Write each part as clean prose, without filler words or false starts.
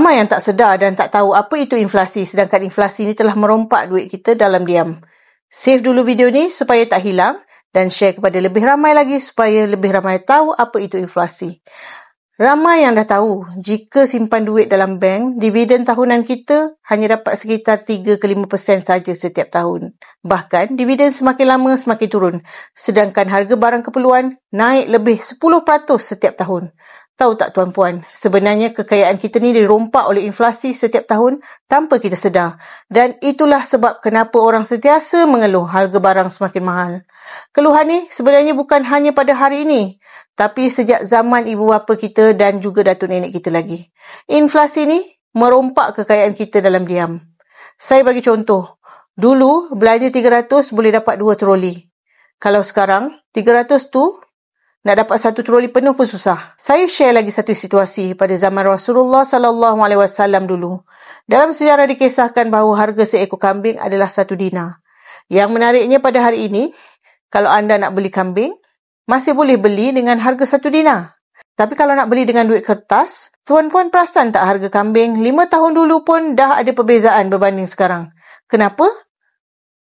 Ramai yang tak sedar dan tak tahu apa itu inflasi, sedangkan inflasi ni telah merompak duit kita dalam diam. Save dulu video ni supaya tak hilang dan share kepada lebih ramai lagi supaya lebih ramai tahu apa itu inflasi. Ramai yang dah tahu, jika simpan duit dalam bank, dividen tahunan kita hanya dapat sekitar 3 ke 5% saja setiap tahun. Bahkan, dividen semakin lama semakin turun, sedangkan harga barang keperluan naik lebih 10% setiap tahun. Tahu tak tuan-puan, sebenarnya kekayaan kita ni dirompak oleh inflasi setiap tahun tanpa kita sedar. Dan itulah sebab kenapa orang sentiasa mengeluh harga barang semakin mahal. Keluhan ni sebenarnya bukan hanya pada hari ini, tapi sejak zaman ibu bapa kita dan juga datuk nenek kita lagi. Inflasi ni merompak kekayaan kita dalam diam. Saya bagi contoh, dulu belanja 300 boleh dapat 2 troli. Kalau sekarang, 300 tu nak dapat 1 troli penuh pun susah. Saya share lagi satu situasi pada zaman Rasulullah SAW dulu. Dalam sejarah dikisahkan bahawa harga seekor kambing adalah 1 dinar. Yang menariknya pada hari ini, kalau anda nak beli kambing, masih boleh beli dengan harga 1 dinar. Tapi kalau nak beli dengan duit kertas, tuan-puan perasan tak harga kambing 5 tahun dulu pun dah ada perbezaan berbanding sekarang. Kenapa?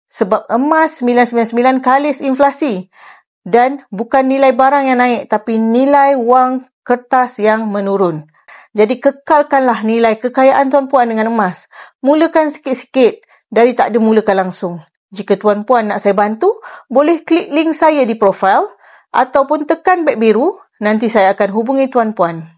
Sebab emas 999 kalis inflasi. Dan bukan nilai barang yang naik, tapi nilai wang kertas yang menurun. Jadi kekalkanlah nilai kekayaan tuan-puan dengan emas. Mulakan sikit-sikit dari tak ada mulakan langsung. Jika tuan-puan nak saya bantu, boleh klik link saya di profil ataupun tekan beg biru, nanti saya akan hubungi tuan-puan.